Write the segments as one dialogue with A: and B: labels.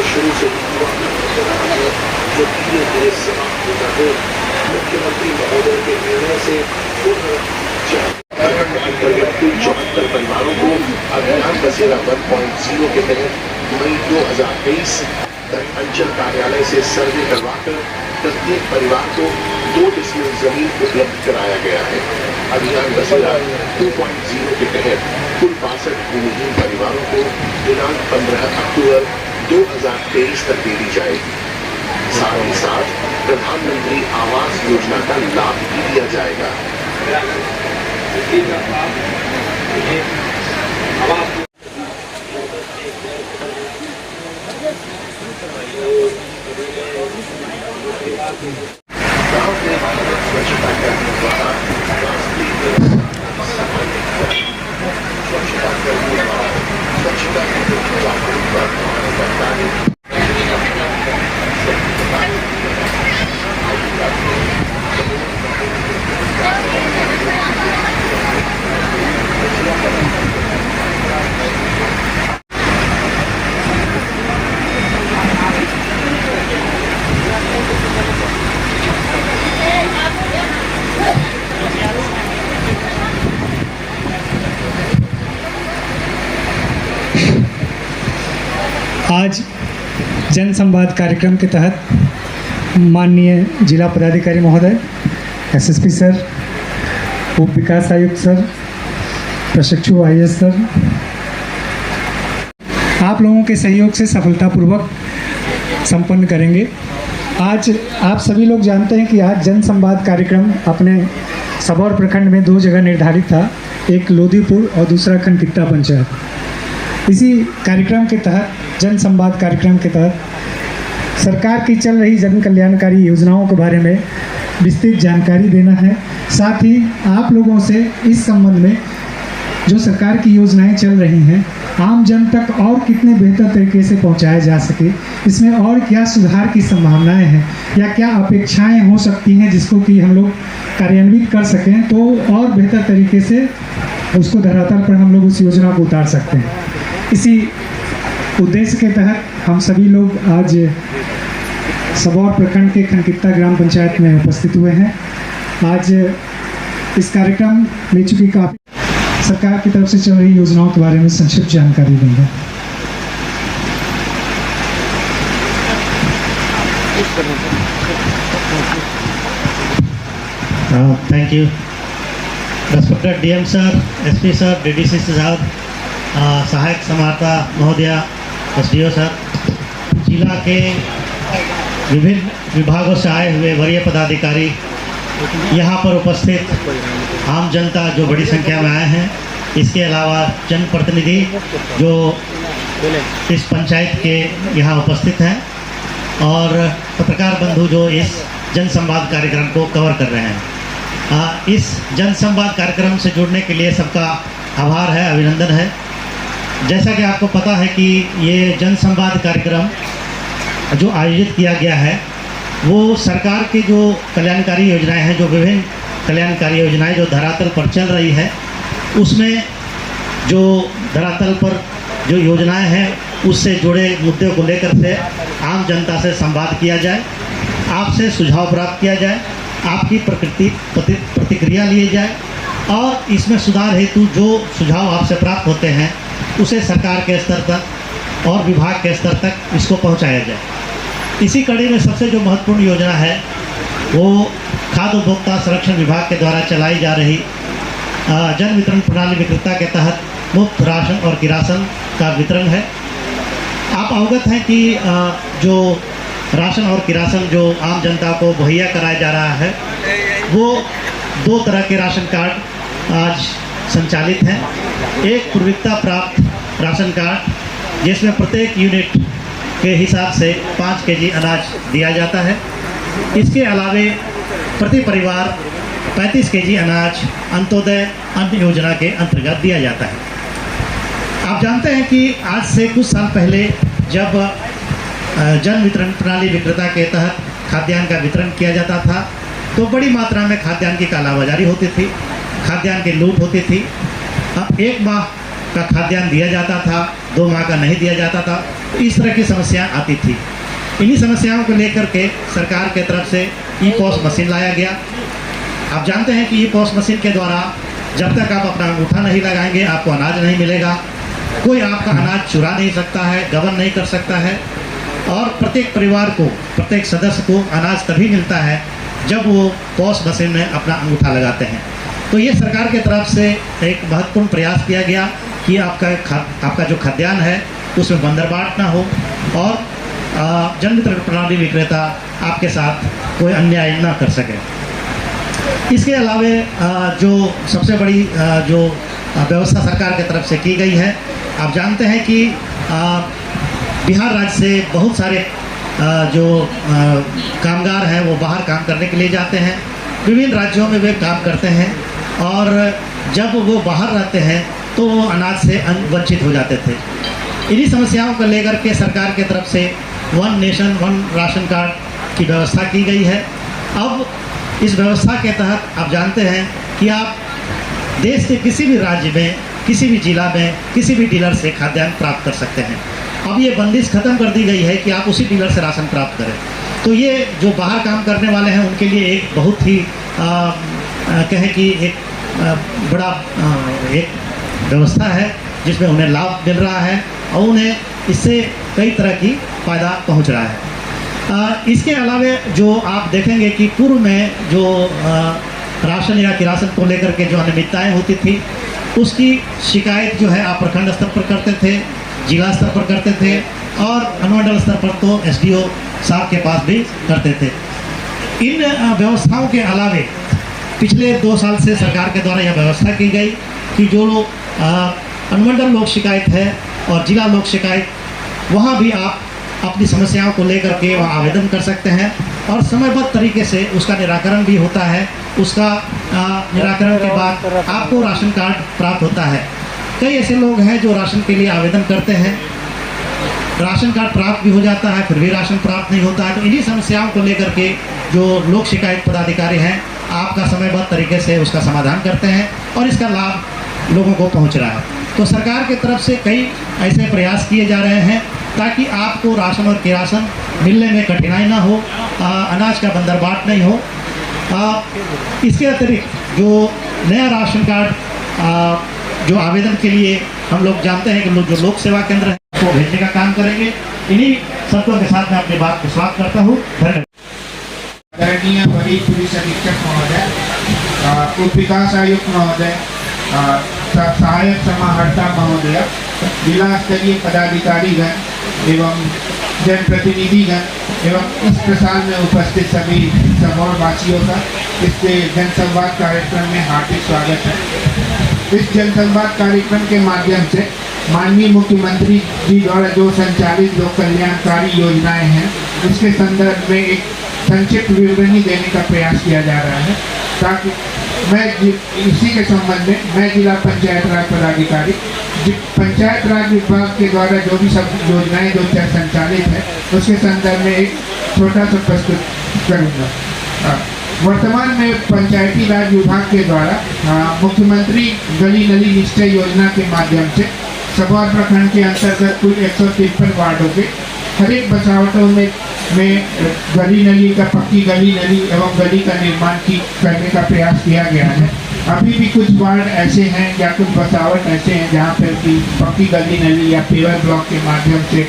A: शुरू से जो धीरे धीरे समाप्त होता है मुख्यमंत्री महोदय के निर्णय से अंतर्गत कुल 74 परिवारों को अभियान बसेरा 1.0 के तहत मई 2023 तक अंचल कार्यालय से सर्वे करवाकर प्रत्येक परिवार को 2 डिसमिल जमीन उपलब्ध कराया गया है। अभियान बसेरा 2.0 के तहत कुल 62 भूमिहीन परिवारों को दिनांक 15 अक्टूबर 2023 तक दे दी जाएगी। साथ ही साथ प्रधानमंत्री आवास योजना का लाभ भी दिया जाएगा। गांव में स्वच्छता कर्मियों द्वारा स्वच्छता कर्मियों द्वारा स्वच्छता जागरूकता बताने
B: आज जन संवाद कार्यक्रम के तहत माननीय जिला पदाधिकारी महोदय, एसएसपी सर, उप विकास आयुक्त सर, प्रशिक्षु आईएएस सर, आप लोगों के सहयोग से सफलतापूर्वक संपन्न करेंगे। आज आप सभी लोग जानते हैं कि आज जन संवाद कार्यक्रम अपने सबौर प्रखंड में 2 जगह निर्धारित था, एक लोधीपुर और दूसरा खनकित्ता पंचायत। इसी कार्यक्रम के तहत, जन संवाद कार्यक्रम के तहत सरकार की चल रही जन कल्याणकारी योजनाओं के बारे में विस्तृत जानकारी देना है। साथ ही आप लोगों से इस संबंध में जो सरकार की योजनाएं चल रही हैं आम जन तक और कितने बेहतर तरीके से पहुंचाया जा सके, इसमें और क्या सुधार की संभावनाएं हैं या क्या अपेक्षाएं हो सकती हैं जिसको कि हम लोग कार्यान्वित कर सकें, तो और बेहतर तरीके से उसको धरातल पर हम लोग उस योजना को उतार सकते हैं। इसी उद्देश्य के तहत हम सभी लोग आज सबौर प्रखंड के खनकित्ता ग्राम पंचायत में उपस्थित हुए हैं। आज इस कार्यक्रम में चूँकि काफ़ी सरकार की तरफ से चल रही योजनाओं के बारे में संक्षिप्त जानकारी देंगे।
C: Thank you respected DM sir, SP sir, DDC साहब, सहायक समाहर्ता महोदया, एसडीओ सर, जिला के विभिन्न विभागों से आए हुए वरीय पदाधिकारी, यहाँ पर उपस्थित आम जनता जो बड़ी संख्या में आए हैं, इसके अलावा जनप्रतिनिधि जो इस पंचायत के यहाँ उपस्थित हैं और पत्रकार बंधु जो इस जन संवाद कार्यक्रम को कवर कर रहे हैं। इस जन संवाद कार्यक्रम से जुड़ने के लिए सबका आभार है, अभिनंदन है। जैसा कि आपको पता है कि ये जन संवाद कार्यक्रम जो आयोजित किया गया है वो सरकार के जो कल्याणकारी योजनाएं हैं, जो विभिन्न कल्याणकारी योजनाएं जो धरातल पर चल रही है, उसमें जो धरातल पर जो योजनाएं हैं उससे जुड़े मुद्दों को लेकर से आम जनता से संवाद किया जाए, आपसे सुझाव प्राप्त किया जाए, आपकी प्रतिक्रिया लिए जाए और इसमें सुधार हेतु जो सुझाव आपसे प्राप्त होते हैं उसे सरकार के स्तर तक और विभाग के स्तर तक इसको पहुंचाया जाए। इसी कड़ी में सबसे जो महत्वपूर्ण योजना है वो खाद्य उपभोक्ता संरक्षण विभाग के द्वारा चलाई जा रही जन वितरण प्रणाली विक्रेता के तहत मुफ्त राशन और किरासन का वितरण है। आप अवगत हैं कि जो राशन और किरासन जो आम जनता को मुहैया कराया जा रहा है वो 2 तरह के राशन कार्ड आज संचालित हैं। एक पूर्वता प्राप्त राशन कार्ड जिसमें प्रत्येक यूनिट के हिसाब से 5 केजी अनाज दिया जाता है। इसके अलावे प्रति परिवार 35 केजी अनाज अंत्योदय अन्न योजना के अंतर्गत दिया जाता है। आप जानते हैं कि आज से कुछ साल पहले जब जन वितरण प्रणाली विक्रेता के तहत खाद्यान्न का वितरण किया जाता था तो बड़ी मात्रा में खाद्यान्न की कालाबाजारी होती थी, खाद्यान्न की लूट होती थी। 1 माह का खाद्यान्न दिया जाता था, 2 माह का नहीं दिया जाता था, तो इस तरह की समस्याएं आती थी। इन्हीं समस्याओं को लेकर के सरकार के तरफ से ई-पॉस मशीन लाया गया। आप जानते हैं कि ई-पॉस मशीन के द्वारा जब तक आप अपना अंगूठा नहीं लगाएंगे आपको अनाज नहीं मिलेगा। कोई आपका अनाज चुरा नहीं सकता है, गबन नहीं कर सकता है, और प्रत्येक परिवार को, प्रत्येक सदस्य को अनाज तभी मिलता है जब वो पॉस मशीन में अपना अंगूठा लगाते हैं। तो ये सरकार की तरफ से एक महत्वपूर्ण प्रयास किया गया कि आपका जो खाद्यान्न है उसमें बंदरबाट ना हो और जन वितरण प्रणाली विक्रेता आपके साथ कोई अन्याय ना कर सके। इसके अलावे जो सबसे बड़ी जो व्यवस्था सरकार की तरफ से की गई है, आप जानते हैं कि बिहार राज्य से बहुत सारे जो कामगार हैं वो बाहर काम करने के लिए जाते हैं, विभिन्न राज्यों में वे काम करते हैं और जब वो बाहर रहते हैं तो वो अनाज से वंचित हो जाते थे। इन्हीं समस्याओं को लेकर के सरकार की तरफ से 1 नेशन 1 राशन कार्ड की व्यवस्था की गई है। अब इस व्यवस्था के तहत आप जानते हैं कि आप देश के किसी भी राज्य में, किसी भी जिला में, किसी भी डीलर से खाद्यान्न प्राप्त कर सकते हैं। अब ये बंदिश खत्म कर दी गई है कि आप उसी डीलर से राशन प्राप्त करें। तो ये जो बाहर काम करने वाले हैं उनके लिए एक बहुत ही कहें कि एक बड़ा एक व्यवस्था है जिसमें उन्हें लाभ मिल रहा है और उन्हें इससे कई तरह की फ़ायदा पहुंच रहा है। इसके अलावे जो आप देखेंगे कि पूर्व में जो राशन या किरासन को लेकर के जो अनियमितताएँ होती थी उसकी शिकायत जो है आप प्रखंड स्तर पर करते थे, जिला स्तर पर करते थे और अनुमंडल स्तर पर तो SDO साहब के पास भी करते थे। इन व्यवस्थाओं के अलावे पिछले 2 साल से सरकार के द्वारा यह व्यवस्था की गई कि जो अनुमंडल लोक शिकायत है और जिला लोक शिकायत, वहाँ भी आप अपनी समस्याओं को लेकर के वहाँ आवेदन कर सकते हैं और समयबद्ध तरीके से उसका निराकरण भी होता है। उसका निराकरण के बाद आपको राशन कार्ड प्राप्त होता है। कई ऐसे लोग हैं जो राशन के लिए आवेदन करते हैं, राशन कार्ड प्राप्त भी हो जाता है फिर भी राशन प्राप्त नहीं होता है। तो इन्हीं समस्याओं को लेकर के जो लोक शिकायत पदाधिकारी हैं आपका समयबद्ध तरीके से उसका समाधान करते हैं और इसका लाभ लोगों को पहुंच रहा है। तो सरकार की तरफ से कई ऐसे प्रयास किए जा रहे हैं ताकि आपको राशन और किरासन मिलने में कठिनाई ना हो, अनाज का बंदरबाट नहीं हो। इसके अतिरिक्त जो नया राशन कार्ड जो आवेदन के लिए हम लोग जानते हैं कि जो लोक सेवा केंद्र है उसको भेजने का काम करेंगे। इन्हीं शर्तों के साथ मैं अपनी बात को समाप्त करता हूँ। धन्यवाद।
D: आदरणीय वरिष्ठ पुलिस अधीक्षक महोदय, उप विकास आयुक्त महोदय, सहायक समाहर्ता महोदय, जिला स्तरीय पदाधिकारीगण एवं जनप्रतिनिधिगण एवं इस प्रसार में उपस्थित सभी सबौर वासियों का इस जनसंवाद कार्यक्रम में हार्दिक स्वागत है। इस जनसंवाद कार्यक्रम के माध्यम से माननीय मुख्यमंत्री जी द्वारा जो संचालित लोक कल्याणकारी योजनाएं हैं उसके संदर्भ में एक संक्षिप्त विवरणी देने का प्रयास किया जा रहा है, ताकि मैं इसी के संबंध में मैं जिला पंचायत राज पदाधिकारी पंचायत राज विभाग के द्वारा जो भी सब योजनाएं जो संचालित है उसके संदर्भ में एक छोटा सा प्रस्तुत करूँगा। वर्तमान में पंचायती राज विभाग के द्वारा मुख्यमंत्री गली नली निश्चय योजना के माध्यम से सबौर प्रखंड के अंतर्गत कुल 153 वार्डों के हर एक बसावटों में गली नली का पक्की गली नली एवं गली का निर्माण करने का प्रयास किया गया है। अभी भी कुछ वार्ड ऐसे हैं या कुछ बसावट ऐसे हैं जहाँ पर कि पक्की गली नली या पेवर ब्लॉक के माध्यम से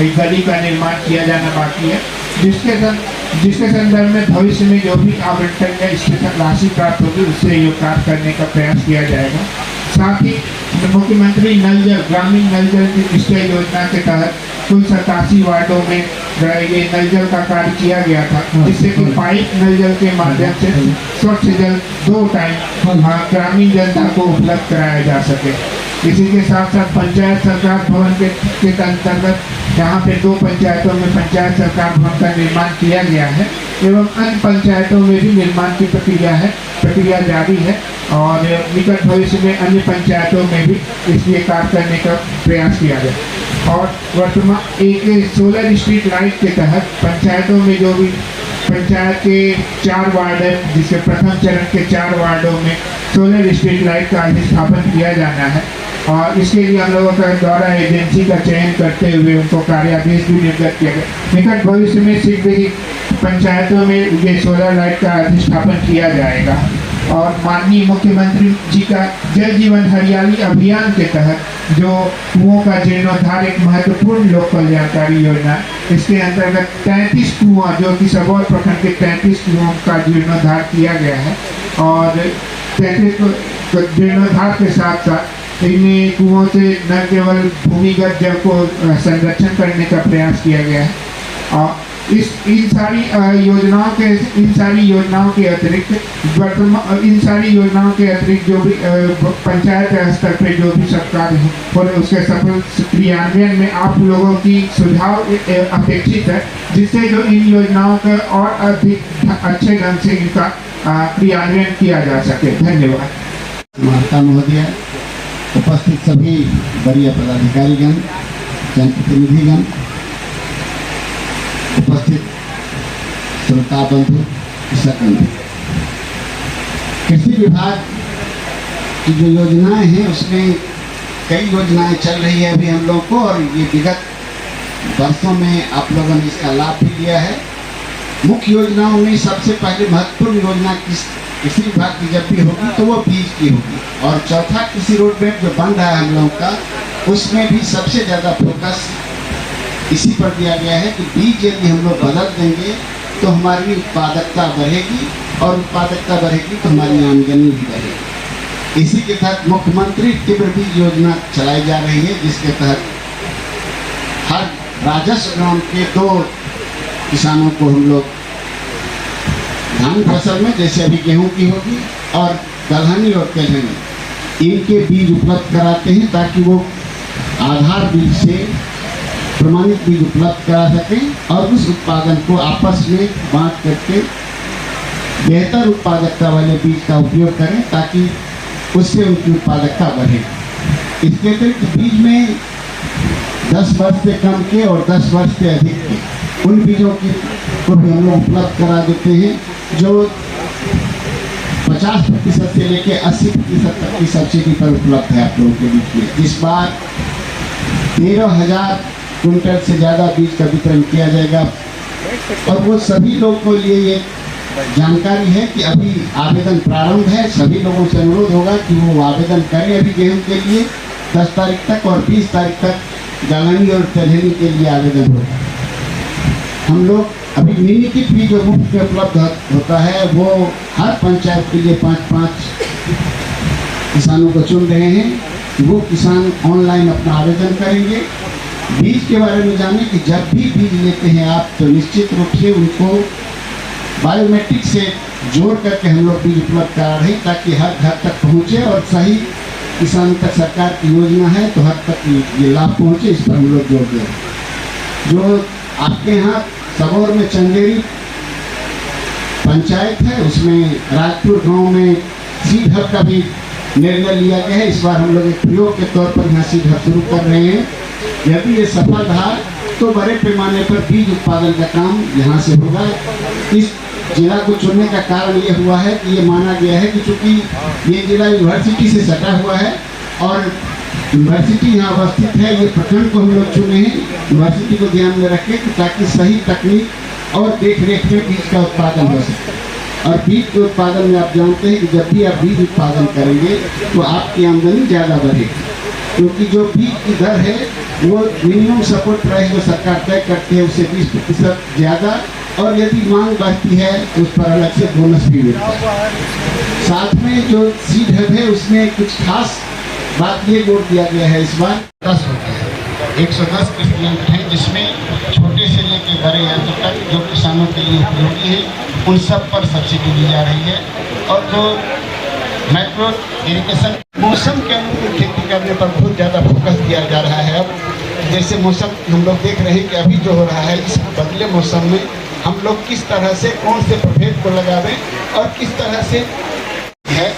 D: एक गली का निर्माण किया जाना बाकी है, जिसके संदर्भ में भविष्य में जो भी आवंटन या स्पेशल राशि प्राप्त होगी उससे ये कार्य करने का प्रयास किया जाएगा। साथ ही मुख्यमंत्री नल जल ग्रामीण नल जल निश्चय योजना के तहत कुल 87 वार्डों में ये नल जल का कार्य किया गया था, जिससे कि पाइप नल जल के माध्यम से स्वच्छ जल 2 टाइम ग्रामीण जनता को उपलब्ध कराया जा सके। इसी के साथ साथ पंचायत सरकार भवन के अंतर्गत यहाँ पे 2 पंचायतों में पंचायत सरकार भवन का निर्माण किया गया है एवं अन्य पंचायतों में भी निर्माण की प्रक्रिया जारी है और निकट भविष्य में अन्य पंचायतों में भी इसलिए कार्य करने का प्रयास किया जाए। और वर्तमान एक सोलर स्ट्रीट लाइट के तहत पंचायतों में जो भी पंचायत के 4 वार्ड है, जिसके प्रथम चरण के 4 वार्डों में सोलर स्ट्रीट लाइट का स्थापन किया जाना है और इसके लिए हम लोगों का द्वारा एजेंसी का चयन करते हुए उनको कार्यादेश भी निर्गत किया गया। निकट भविष्य में शीघ्र ही पंचायतों में ये सोलर लाइट का अधिष्ठापन किया जाएगा और माननीय मुख्यमंत्री जी का जल जीवन हरियाली अभियान के तहत जो कुओं का जीर्णोद्धार एक महत्वपूर्ण लोक कल्याणकारी योजना, इसके अंतर्गत 33 कुआं जो कि सबौर प्रखंड के 33 कुओं का जीर्णोद्धार किया गया है और 33 जीर्णोद्धार के साथ साथ इन कुओं से न केवल भूमिगत जल को संरक्षण करने का प्रयास किया गया है और इन सारी योजनाओं के अतिरिक्त जो भी पंचायत स्तर पे जो भी सरकार है और उसके सफल क्रियान्वयन में आप लोगों की सुझाव अपेक्षित है, जिससे जो इन योजनाओं का और अधिक अच्छे ढंग से इनका क्रियान्वयन किया जा सके। धन्यवाद।
E: माता महोदय, उपस्थित सभी वरीय पदाधिकारीगण, जनप्रतिनिधिगण, उपस्थित श्रोता बंधु, कृषक बंधु, कृषि विभाग की जो योजनाएं हैं उसमें कई योजनाएं चल रही है अभी हम लोगों को और ये विगत वर्षों में आप लोगों ने इसका लाभ भी लिया है। मुख्य योजनाओं में सबसे पहले महत्वपूर्ण योजना कृषि विभाग की जब भी होगी तो वो बीज की होगी और चौथा कृषि रोड मैप जो बन रहा है हम लोगों का, उसमें भी सबसे ज़्यादा फोकस इसी पर दिया गया है कि बीज यदि हम लोग बदल देंगे तो हमारी उत्पादकता बढ़ेगी और उत्पादकता बढ़ेगी तो हमारी आमदनी भी बढ़ेगी। इसी के तहत मुख्यमंत्री तीव्र बीज योजना चलाई जा रही है, जिसके तहत हर राजस्व ग्राम के 2 किसानों को हम लोग धान फसल में, जैसे अभी गेहूं की होगी और दलहनी और तेलहनी, इनके बीज उपलब्ध कराते हैं ताकि वो आधार बीज से प्रमाणित बीज उपलब्ध करा सकें और उस उत्पादन को आपस में बांट करके बेहतर उत्पादकता वाले बीज का उपयोग करें ताकि उससे उनकी उत्पादकता बढ़े। इसके अतिरिक्त बीज में 10 वर्ष से कम के और 10 वर्ष से अधिक के उन बीजों की को भी हम लोग उपलब्ध करा देते हैं जो 50% से लेकर 80% तक की सब्सिडी पर उपलब्ध है आप लोगों के बीच में। इस बार 13,000 क्विंटल से ज़्यादा बीज का वितरण किया जाएगा और वो सभी लोगों के लिए ये जानकारी है कि अभी आवेदन प्रारंभ है। सभी लोगों से अनुरोध होगा कि वो आवेदन करें अभी गेहूं के लिए 10 तारीख तक और 20 तारीख तक दलहनी और तेलहनी के लिए आवेदन होगा। हम लोग अभी मिनी किट भी जो मुफ्त में उपलब्ध होता है वो हर पंचायत के लिए 5-5 किसानों को चुन रहे हैं। वो किसान ऑनलाइन अपना आवेदन करेंगे। बीज के बारे में जानें कि जब भी बीज लेते हैं आप तो निश्चित रूप से उनको बायोमेट्रिक से जोड़ करके हम लोग बीज उपलब्ध करा रहे हैं ताकि हर घर तक पहुँचे और सही किसान तक सरकार की योजना है तो हर तक ये लाभ पहुँचे, इस पर हम लोग जोड़ दे रहे हैं। जो आपके यहाँ सबौर में चंदेरी पंचायत है उसमें राजपुर गांव में सीड हब का भी निर्णय लिया गया है। इस बार हम लोग एक प्रयोग के तौर पर यहाँ सीड हब शुरू कर रहे हैं। यदि ये सफल रहा तो बड़े पैमाने पर बीज उत्पादन का काम यहाँ से होगा। इस जिला को चुनने का कारण ये हुआ है कि ये माना गया है कि चूँकि ये जिला यूनिवर्सिटी से सटा हुआ है और यूनिवर्सिटी यहाँ अवस्थित है, ये प्रखंड को हम लोग चुने हैं यूनिवर्सिटी को ध्यान में रखें ताकि सही तकनीक और देख रेख में बीज का उत्पादन हो सके। और बीज के उत्पादन में आप जानते हैं कि जब भी आप बीज उत्पादन करेंगे तो आपकी आमदनी ज़्यादा बढ़ेगी, क्योंकि जो बीज की दर है वो मिनिमम सपोर्ट प्राइस जो सरकार तय करती है उससे 20% ज़्यादा, और यदि मांग बढ़ती है तो उस पर अलग से बोनस भी मिलता है। साथ में जो सीड हब है उसमें कुछ खास बात ये जोड़ दिया गया है। इस बार 10 होता है, 110 कृषि यंत्र हैं जिसमें छोटे से लेकर बड़े यंत्र तक जो किसानों के लिए उपयोगी है, उन सब पर सब्सिडी दी जा रही है। और जो माइक्रो इरिगेशन मौसम के अनुकूल खेती करने पर बहुत ज़्यादा फोकस दिया जा रहा है। अब जैसे मौसम हम लोग देख रहे हैं कि अभी जो हो रहा है, इस बदले मौसम में हम लोग किस तरह से कौन से प्रभेद को लगावें और किस तरह से है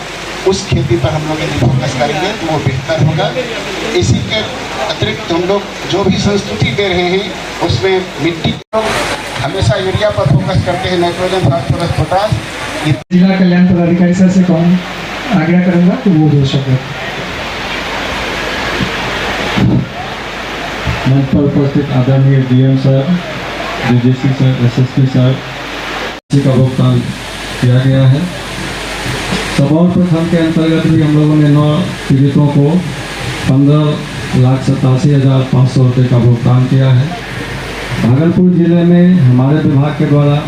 E: उस खेती पर हम लोग यदि फोकस करेंगे तो वो बेहतर होगा। इसी के अतिरिक्त हम लोग जो भी संस्तुति दे रहे हैं उसमें मिट्टी को हमेशा यूरिया पर फोकस करते हैं, नाइट्रोजन, फास्फोरस, पोटाश।
B: जिला कल्याण पदाधिकारी सर से कौन आग्रह करूंगा तो वो 2 शब्द।
F: मंच पर उपस्थित आदरणीय DM sir, DDC sir, SSP sir का भुगतान किया गया है। सबौर प्रखंड के अंतर्गत भी हम लोगों ने 9 पीड़ितों को 15,87,500 रुपये का भुगतान किया है। भागलपुर जिले में हमारे विभाग के द्वारा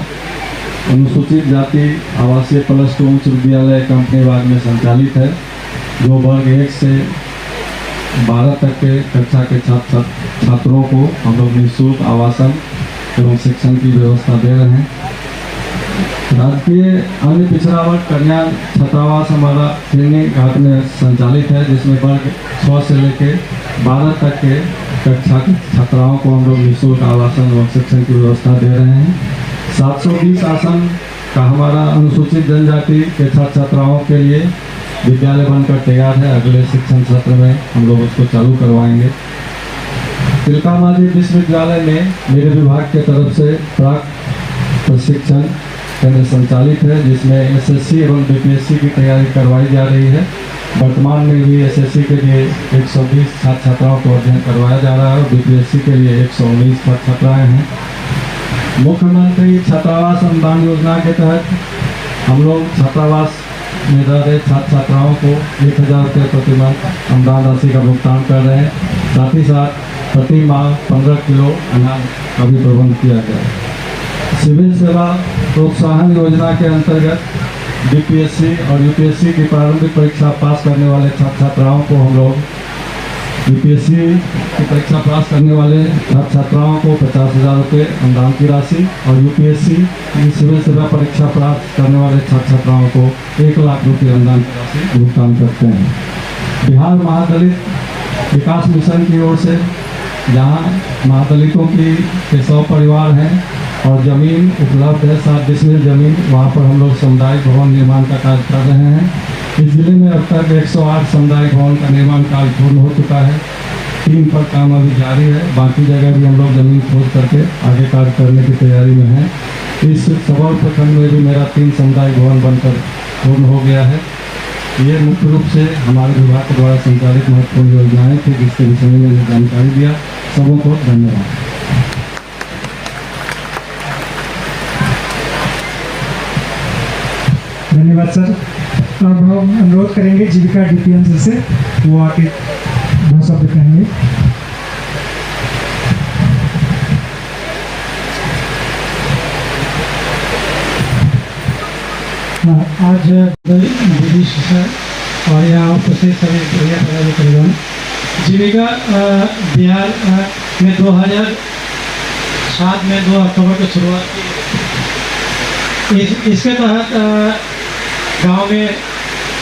F: अनुसूचित जाति आवासीय +2 उच्च विद्यालय कंपनीबाग में संचालित है, जो वर्ग 1 से 12 तक के कक्षा के छात्रों को हम लोग निःशुल्क आवासन एवं शिक्षण की व्यवस्था दे रहे हैं। राजकीय अन्य पिछड़ा वर्ग कल्याण छात्रावास हमारा ट्रेनिंग घाट में संचालित है, जिसमें वर्ग 6 से लेकर 12 तक के कक्षा की छात्राओं को हम लोग निःशुल्क आवासन एवं शिक्षण की व्यवस्था दे रहे हैं। 720 आसन का हमारा अनुसूचित जनजाति के छात्र छात्राओं के लिए विद्यालय बनकर तैयार है। अगले शिक्षण सत्र में हम लोग उसको चालू करवाएंगे। तिलका मांझी विश्वविद्यालय में मेरे विभाग के तरफ से प्राक प्रशिक्षण केंद्र संचालित है, जिसमें एसएससी एवं बीपीएससी की तैयारी करवाई जा रही है। वर्तमान में भी एसएससी के लिए 120 छात्र छात्राओं को अध्ययन करवाया जा रहा है और बीपीएससी के लिए 119 छात्र छात्राएँ हैं। मुख्यमंत्री छात्रावास अनुदान योजना के तहत हम लोग छात्रावास में रह रहे छात्र छात्राओं को 1,000 रुपये प्रति माह अनुदान राशि का भुगतान कर रहे हैं। साथ ही साथ प्रति माह 15 किलो अनाज का भी प्रबंध किया गया है। सिविल सेवा प्रोत्साहन योजना के अंतर्गत बीपीएससी और यूपीएससी की प्रारंभिक परीक्षा पास करने वाले छात्र छात्राओं को हम लोग बीपीएससी की परीक्षा पास करने वाले छात्र छात्राओं को 50,000 रुपये अनुदान की राशि और यूपीएससी की सिविल सेवा परीक्षा प्राप्त करने वाले छात्र छात्राओं को 1,00,000 रुपये अनुदान की राशि भुगतान करते हैं। बिहार महादलित विकास मिशन की ओर से जहाँ महादलितों के 100 परिवार हैं और ज़मीन उपलब्ध है, 7 डिसमिल ज़मीन, वहाँ पर हम लोग सामुदायिक भवन निर्माण का कार्य कर रहे हैं। इस जिले में अब तक 108 सामुदायिक भवन का निर्माण कार्य पूर्ण हो चुका है। 3 पर काम अभी जारी है, बाकी जगह भी हम लोग ज़मीन खोज करके आगे कार्य करने की तैयारी में हैं। इस सबौर प्रखंड में भी मेरा 3 सामुदायिक भवन बनकर पूर्ण हो गया है। ये मुख्य रूप से हमारे विभाग के द्वारा संचालित महत्वपूर्ण योजनाएँ थी, जिसके विषय में मैंने जानकारी दिया। सबों को धन्यवाद।
B: धन्यवाद सर। अब हम अनुरोध करेंगे जीविका डीपीएम से वो आके 2 शब्द कहेंगे। आज डीडीसी सर और यहाँ उपस्थित सभी पदाधिकारीगण, जीविका बिहार में 2007 में 2 अक्टूबर को शुरुआत की। इसके तहत गांव में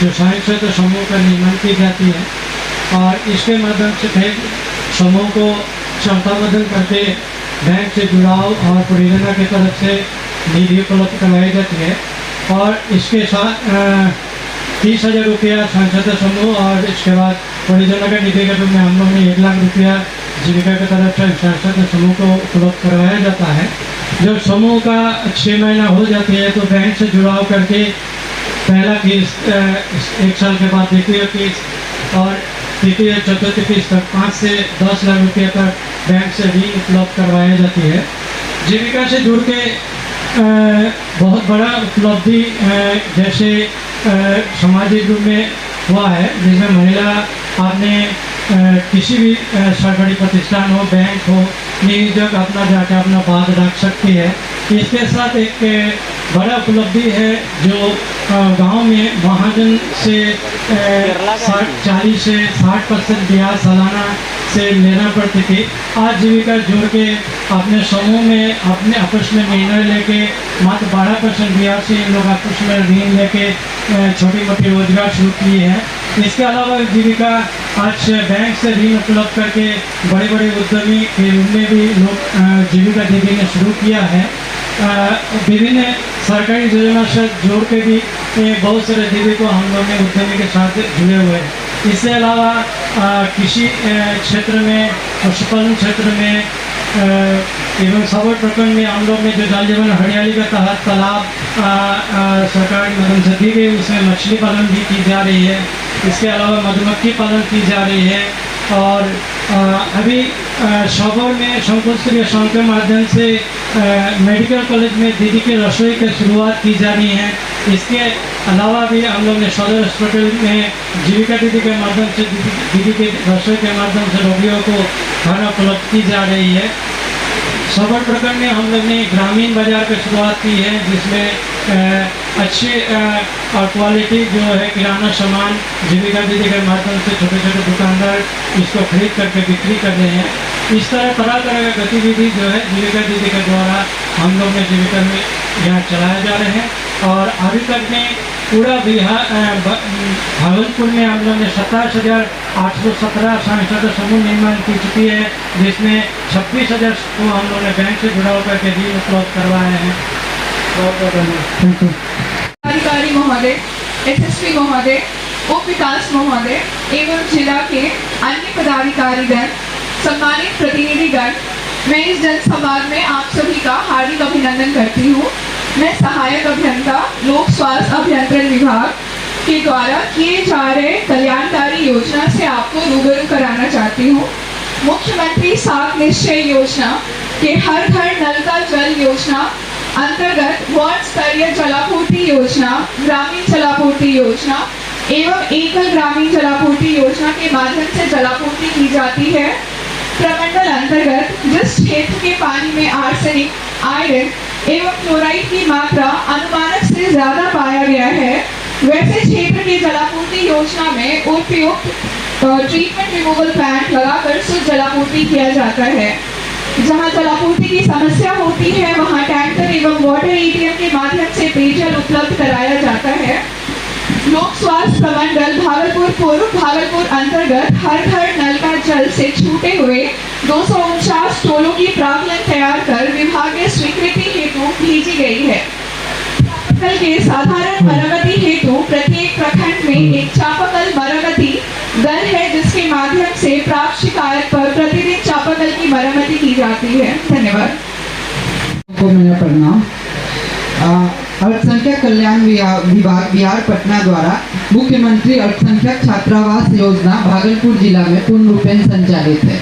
B: जो स्वयं सहायता समूह का निर्माण की जाती है और इसके माध्यम से बैंक समूह को क्षमताबद्ध करके बैंक से जुड़ाव और परियोजना की तरफ से निधि उपलब्ध करवाई जाती है। और इसके साथ 30,000 रुपया स्वयं सहायता समूह और इसके बाद परियोजना का निधि के रूप में हम लोग ने 1,00,000 रुपया जीविका की तरफ से स्वयं सहायता समूह को उपलब्ध करवाया जाता है। जब समूह का 6 महीना हो जाती है तो बैंक से जुड़ाव करके पहला किस्त 1 साल के बाद द्वितीय किस्त और तृतीय चतुर्थ किस्त तक 5 से 10 लाख रुपये तक बैंक से भी उपलब्ध करवाई जाती है। जीविका से जुड़ के बहुत बड़ा उपलब्धि जैसे सामाजिक रूप में हुआ है, जिसमें महिला आपने किसी भी सरकारी प्रतिष्ठान हो, बैंक हो, निजी जगह अपना जाकर अपना बात रख सकती है। इसके साथ एक
G: बड़ा उपलब्धि है जो गांव में महाजन से 40 से 60% ब्याज सालाना से लेना पड़ती थी। आज जीविका जोड़ के अपने समूह में अपने आपस में निर्णय लेके मात्र 12% ब्याज से इन लोग आपस में ऋण लेके छोटी मोटी रोजगार शुरू किए हैं। इसके अलावा जीविका आज बैंक से ऋण उपलब्ध करके बड़े बड़े उद्यमी के रूप में भी लोग जीविका दीदी ने शुरू किया है। विभिन्न सरकारी योजना से जोड़ के भी बहुत सारे दीदी को हम लोग ने उद्यमी के साथ जुड़े हुए हैं। इसके अलावा कृषि क्षेत्र में, पशुपालन क्षेत्र में एवं सबल प्रखंड में हम लोग ने जो जल जीवन हरियाली के तहत तालाब सरकारी मदद से दी गई, उसमें मछली पालन भी की जा रही है। इसके अलावा मधुमक्खी पालन की जा रही है और अभी शौगौर में शंकुल स्तरीय संघ के माध्यम से मेडिकल कॉलेज में दीदी की रसोई की शुरुआत की जा रही है। इसके अलावा भी हम लोग ने सदर हॉस्पिटल में जीविका दीदी के माध्यम से दीदी के रसोई के माध्यम से रोगियों को खाना उपलब्ध की जा रही है। सबल प्रखंड में हम लोग ने ग्रामीण बाजार की शुरुआत की है, जिसमें अच्छे और क्वालिटी जो है किराना सामान जीविका दीदी के माध्यम से छोटे छोटे दुकानदार इसको खरीद करके बिक्री कर रहे हैं। इस तरह तरह का गतिविधि जो है जीविका दीदी के द्वारा हम लोग ने जीविका में यहाँ चलाए जा रहे हैं। और अभी तक में पूरा बिहार भागलपुर में हम लोग ने 27,817 सांसद समूह निर्माण की चुकी है, जिसमें 26,000 को हम लोग ने बैंक से जुड़ा होकर के ऋण उपलब्ध करवाए हैं। बहुत बहुत धन्यवाद।
H: अधिकारी महोदय, एसएसपी महोदय, उप विकास महोदय एवं जिला के अन्य पदाधिकारीगण, सम्मानित प्रतिनिधिगण, मैं इस जनसंवाद में आप सभी का हार्दिक अभिनंदन करती हूँ। मैं सहायक अभियंता लोक स्वास्थ्य अभियंत्रण विभाग के द्वारा किए जा रहे कल्याणकारी योजना से आपको रूबरू कराना चाहती हूँ। मुख्यमंत्री सात निश्चय योजना के हर घर नल का जल योजना अंतर्गत वार्ड स्तरीय जलापूर्ति योजना, ग्रामीण जलापूर्ति योजना एवं एकल ग्रामीण जलापूर्ति योजना के माध्यम से जलापूर्ति की जाती है। प्रमंडल अंतर्गत जिस क्षेत्र के पानी में आर्सेनिक, आयरन एवं क्लोराइड की मात्रा अनुमानक से ज्यादा पाया गया है, वैसे क्षेत्र की जलापूर्ति योजना में उपयुक्त ट्रीटमेंट रिमूवल प्लांट लगाकर शुद्ध जलापूर्ति किया जाता है। जहां जलापूर्ति की समस्या होती है, वहां टैंकर एवं वाटर एटीएम के माध्यम से पेयजल उपलब्ध कराया जाता है। लोक स्वास्थ्य प्रमंडल भागलपुर पूर्व भागलपुर अंतर्गत हर घर नल का जल से छूटे हुए 249 टोलों की प्रावलन तैयार कर विभागीय स्वीकृति हेतु भेजी गई है। चापाकल के साधारण मरम्मति हेतु प्रत्येक प्रखंड में एक चापाकल मरम्मति दल है, जिसके माध्यम से प्राप्त शिकायत पर प्रतिदिन चापाकल की मरम्मति की जाती है। धन्यवाद।
I: मेरा प्रणाम। अल्पसंख्यक कल्याण विभाग बिहार पटना द्वारा मुख्यमंत्री अल्पसंख्यक छात्रावास योजना भागलपुर जिला में पूर्ण रूपेण संचालित है।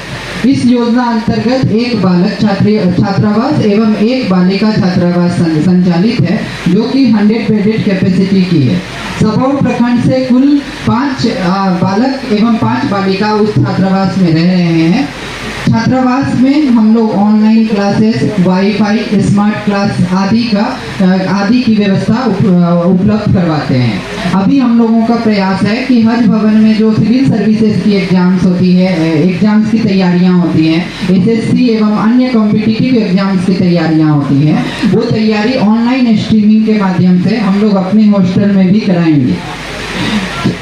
I: इस योजना अंतर्गत एक बालक छात्रावास एवं एक बालिका छात्रावास संचालित है, जो कि 100 बेडेड कैपेसिटी की है। सबौर प्रखंड से कुल 5 बालक एवं 5 बालिका उस छात्रावास में रह रहे हैं। छात्रावास में हम लोग online classes, wifi, smart class आदि की व्यवस्था उपलब्ध करवाते हैं। अभी हम लोगों का प्रयास है कि हज भवन में जो सिविल सर्विसेज की एग्जाम्स होती है, एग्जाम्स की तैयारियां होती हैं, एसएससी एवं अन्य कॉम्पिटिटिव एग्जाम्स की तैयारियां होती हैं, वो तैयारी ऑनलाइन स्ट्रीमिंग के माध्यम से हम लोग अपने हॉस्टल में भी कराएंगे।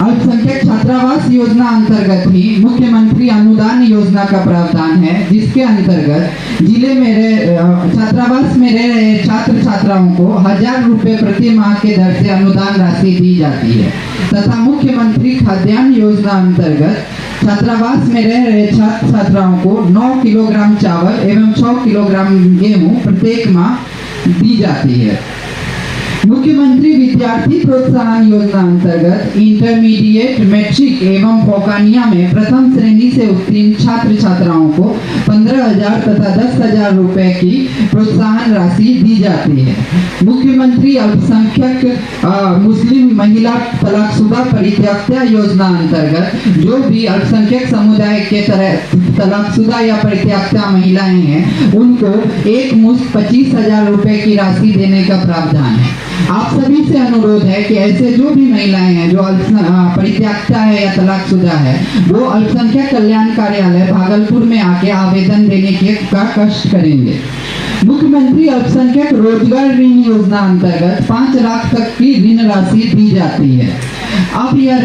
I: अल्पसंख्यक छात्रावास योजना अंतर्गत ही मुख्यमंत्री अनुदान योजना का प्रावधान है, जिसके अंतर्गत जिले में छात्रावास में रह रहे छात्र छात्राओं को 1000 रुपये प्रति माह के दर से अनुदान राशि दी जाती है तथा मुख्यमंत्री खाद्यान्न योजना अंतर्गत छात्रावास में रह रहे छात्र छात्राओं को 9 किलोग्राम चावल एवं 6 किलोग्राम गेहूं प्रत्येक माह दी जाती है। मुख्यमंत्री विद्यार्थी प्रोत्साहन योजना अंतर्गत इंटरमीडिएट, मैट्रिक एवं फौकानिया में प्रथम श्रेणी से उत्तीर्ण छात्र छात्राओं को 15,000 तथा 10,000 रुपए की प्रोत्साहन राशि दी जाती है। मुख्यमंत्री अल्पसंख्यक मुस्लिम महिला तलाकशुदा परित्यक्ता योजना अंतर्गत जो भी अल्पसंख्यक समुदाय के तलाकशुदा या परित्यक्ता महिलाएं हैं उनको एक मुश्त 25,000 रुपए की राशि देने का प्रावधान है। आप सभी से अनुरोध है कि ऐसे जो भी महिलाएं हैं जो परित्यक्ता है या तलाकशुदा है वो अल्पसंख्यक कल्याण कार्यालय भागलपुर में आके आवेदन देने का कष्ट करेंगे। मुख्यमंत्री अल्पसंख्यक रोजगार ऋण योजना अंतर्गत 5 लाख तक की ऋण राशि दी जाती है। अब यह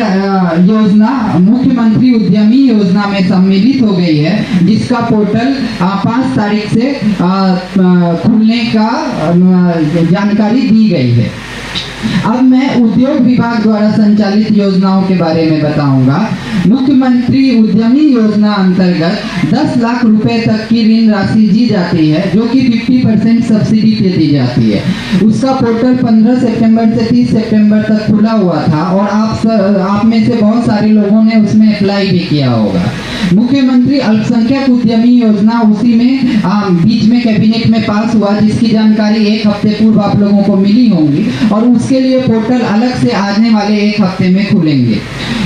I: योजना मुख्यमंत्री उद्यमी योजना में सम्मिलित हो गई है, जिसका पोर्टल 5 तारीख से खुलने का जानकारी दी गई है। अब मैं उद्योग विभाग द्वारा संचालित योजनाओं के बारे में बताऊंगा। मुख्यमंत्री उद्यमी योजना अंतर्गत 10 लाख रुपए तक की ऋण राशि दी जाती है, जो कि 50% सब्सिडी पे दी जाती है। उसका पोर्टल 15 सितंबर से 30 सितंबर तक खुला हुआ था और आप में से बहुत सारे लोगों ने उसमें अप्लाई भी किया होगा। मुख्यमंत्री अल्पसंख्यक उद्यमी योजना उसी में बीच में कैबिनेट में पास हुआ, जिसकी जानकारी 1 हफ्ते पूर्व आप लोगों को मिली होंगी और उसके लिए पोर्टल अलग से आने वाले 1 हफ्ते में खुलेंगे।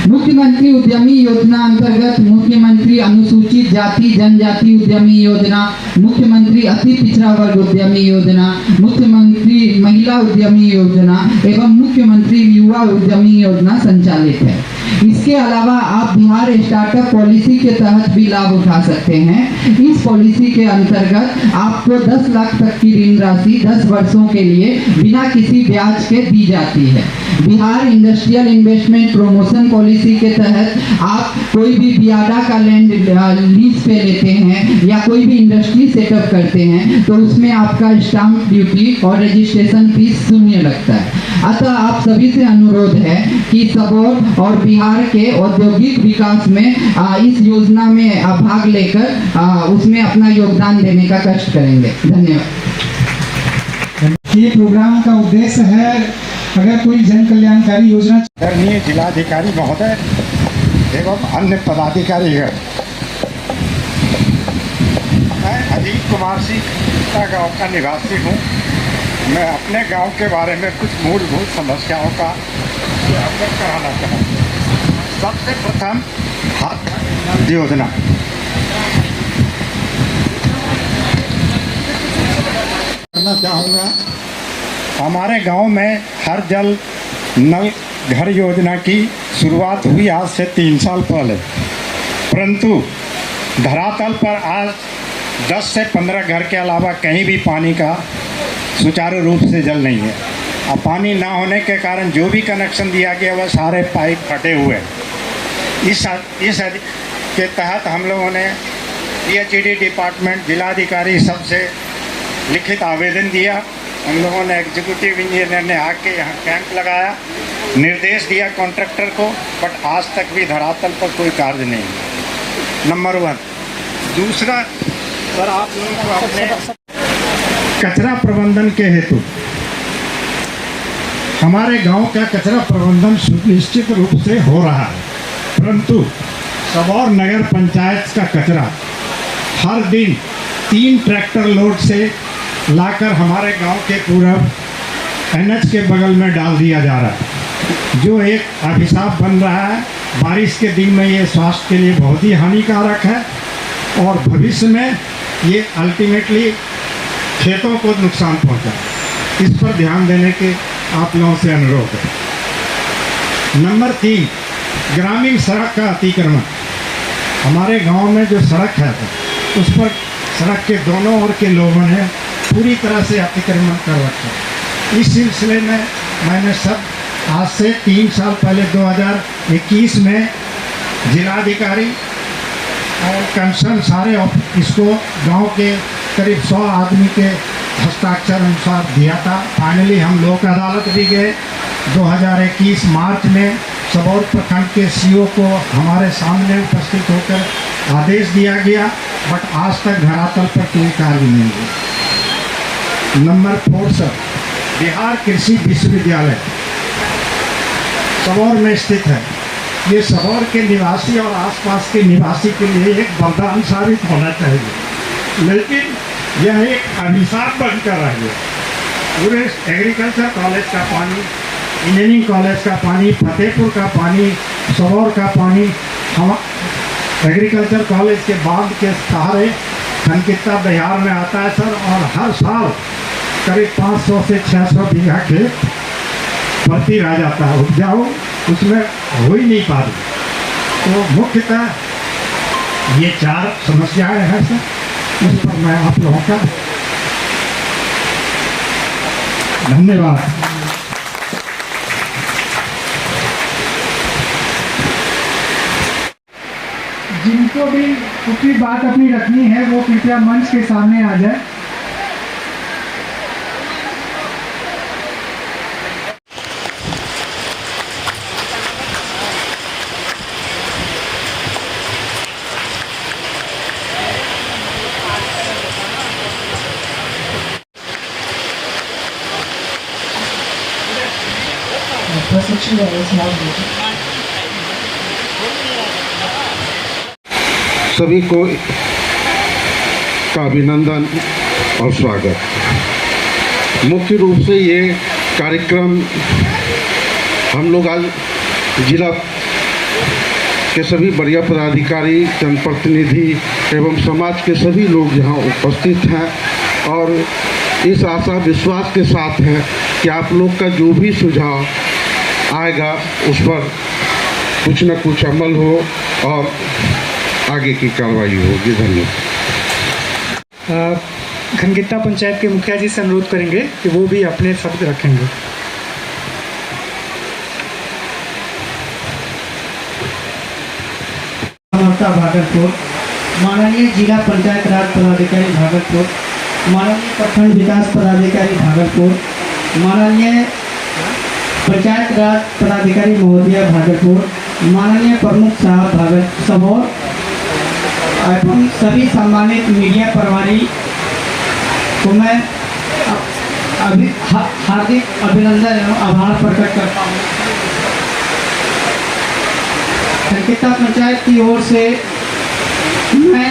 I: मुख्यमंत्री उद्यमी योजना अंतर्गत मुख्यमंत्री अनुसूचित जाति जनजाति उद्यमी योजना, मुख्यमंत्री अति पिछड़ा वर्ग उद्यमी योजना, मुख्यमंत्री महिला उद्यमी योजना एवं मुख्यमंत्री युवा उद्यमी योजना संचालित है। इसके अलावा आप बिहार स्टार्टअप पॉलिसी के तहत भी लाभ उठा सकते हैं। इस पॉलिसी के अंतर्गत आपको 10 लाख तक की ऋण राशि 10 वर्षों के लिए बिना किसी ब्याज के दी जाती है। Bihar industrial investment promotion policy के तहत आप कोई भी बियाडा का लैंड लीज पे लेते हैं या कोई भी इंडस्ट्री सेटअप करते हैं तो उसमें आपका स्टाम्प ड्यूटी और रजिस्ट्रेशन फीस शून्य लगता है। अतः आप सभी से अनुरोध है कि सबौर और बिहार के औद्योगिक विकास में इस योजना में भाग लेकर उसमें अपना योगदान देने का कष्ट करेंगे। धन्यवाद।
B: ये प्रोग्राम का उद्देश्य है, अगर कोई जन कल्याणकारी योजना
J: आदरणीय जिलाधिकारी महोदय एवं अन्य पदाधिकारीगण, मैं अजीत कुमार सिंह गांव का निवासी हूं। मैं अपने गांव के बारे में कुछ मूलभूत समस्याओं का अवगत कराना चाहता हूँ। सबसे प्रथम हाथ योजना। करना चाहूँगा, हमारे गांव में हर जल नल घर योजना की शुरुआत हुई आज से 3 साल पहले, परंतु धरातल पर आज 10 से 15 घर के अलावा कहीं भी पानी का सुचारू रूप से जल नहीं है। अब पानी ना होने के कारण जो भी कनेक्शन दिया गया वह सारे पाइप फटे हुए हैं। इस के तहत हम लोगों ने PHED डिपार्टमेंट, जिलाधिकारी सबसे लिखित आवेदन दिया। हम लोगों ने एग्जीक्यूटिव इंजीनियर ने आके यहाँ कैंप लगाया, निर्देश दिया कॉन्ट्रैक्टर को, बट आज तक भी धरातल पर कोई कार्य नहीं है। नंबर 1। दूसरा, सर आप लोगों को अपने कचरा प्रबंधन के हेतु हमारे गांव का कचरा प्रबंधन सुनिश्चित रूप से हो रहा है, परंतु सबौर नगर पंचायत का कचरा हर दिन 3 ट्रैक्टर लोड से लाकर हमारे गांव के पूरब NH के बगल में डाल दिया जा रहा है, जो एक अभिशाप बन रहा है। बारिश के दिन में ये स्वास्थ्य के लिए बहुत ही हानिकारक है और भविष्य में ये अल्टीमेटली खेतों को नुकसान पहुंचा। इस पर ध्यान देने के आप लोगों से अनुरोध है। नंबर 3, ग्रामीण सड़क का अतिक्रमण। हमारे गांव में जो सड़क है उस पर सड़क के दोनों ओर के लोगों ने पूरी तरह से अतिक्रमण कर रखा है। इस सिलसिले में मैंने आज से 3 साल पहले 2021 में जिलाधिकारी और कंसर्न सारे इसको गांव के करीब 100 आदमी के हस्ताक्षर अनुसार दिया था। फाइनली हम लोक अदालत भी गए। 2021 मार्च में सबौर प्रखंड के CO को हमारे सामने उपस्थित होकर आदेश दिया गया, बट आज तक धरातल पर कोई कार्य नहीं हुआ। नंबर 4 सर, बिहार कृषि विश्वविद्यालय सबौर में स्थित है। ये सबौर के निवासी और आसपास के निवासी के लिए एक वरदान साबित होना चाहिए, लेकिन यह एक अभिशाप बनकर रह गया। पूरे एग्रीकल्चर कॉलेज का पानी, इंजीनियरिंग कॉलेज का पानी, फतेहपुर का पानी, सबौर का पानी एग्रीकल्चर कॉलेज के बांध के सहारे खनकिता बिहार में आता है सर, और हर साल करीब 500 से 600 बीघा खेत भर्ती रह जाता है, उपजाऊ उसमें हो ही नहीं पा रही। तो मुख्यतः ये 4 समस्याएं हैं सर, उस पर मैं आप लोगों का धन्यवाद।
B: जिनको भी कुछ बात अपनी रखनी है वो कृपया मंच के सामने आ जाए।
A: सभी को का अभिनंदन और स्वागत। मुख्य रूप से ये कार्यक्रम हम लोग आज जिला के सभी बढ़िया पदाधिकारी, जनप्रतिनिधि एवं समाज के सभी लोग यहाँ उपस्थित हैं और इस आशा विश्वास के साथ है कि आप लोग का जो भी सुझाव आएगा उस पर कुछ न कुछ अमल हो और आगे की कार्रवाई होगी। धन्यवाद।
B: खनकिता पंचायत के मुखिया जी से अनुरोध करेंगे कि वो भी अपने शब्द रखेंगे।
C: भागलपुर, माननीय जिला पंचायत राज पदाधिकारी भागलपुर, माननीय प्रखंड विकास पदाधिकारी भागलपुर, माननीय पंचायत राज पदाधिकारी महोदय भागलपुर, माननीय प्रमुख साहब भागलपुर सबौर एवं सभी सम्मानित मीडिया प्रभारी को मैं हार्दिक अभिनंदन एवं आभार प्रकट करता हूँ। खनकिता पंचायत की ओर से मैं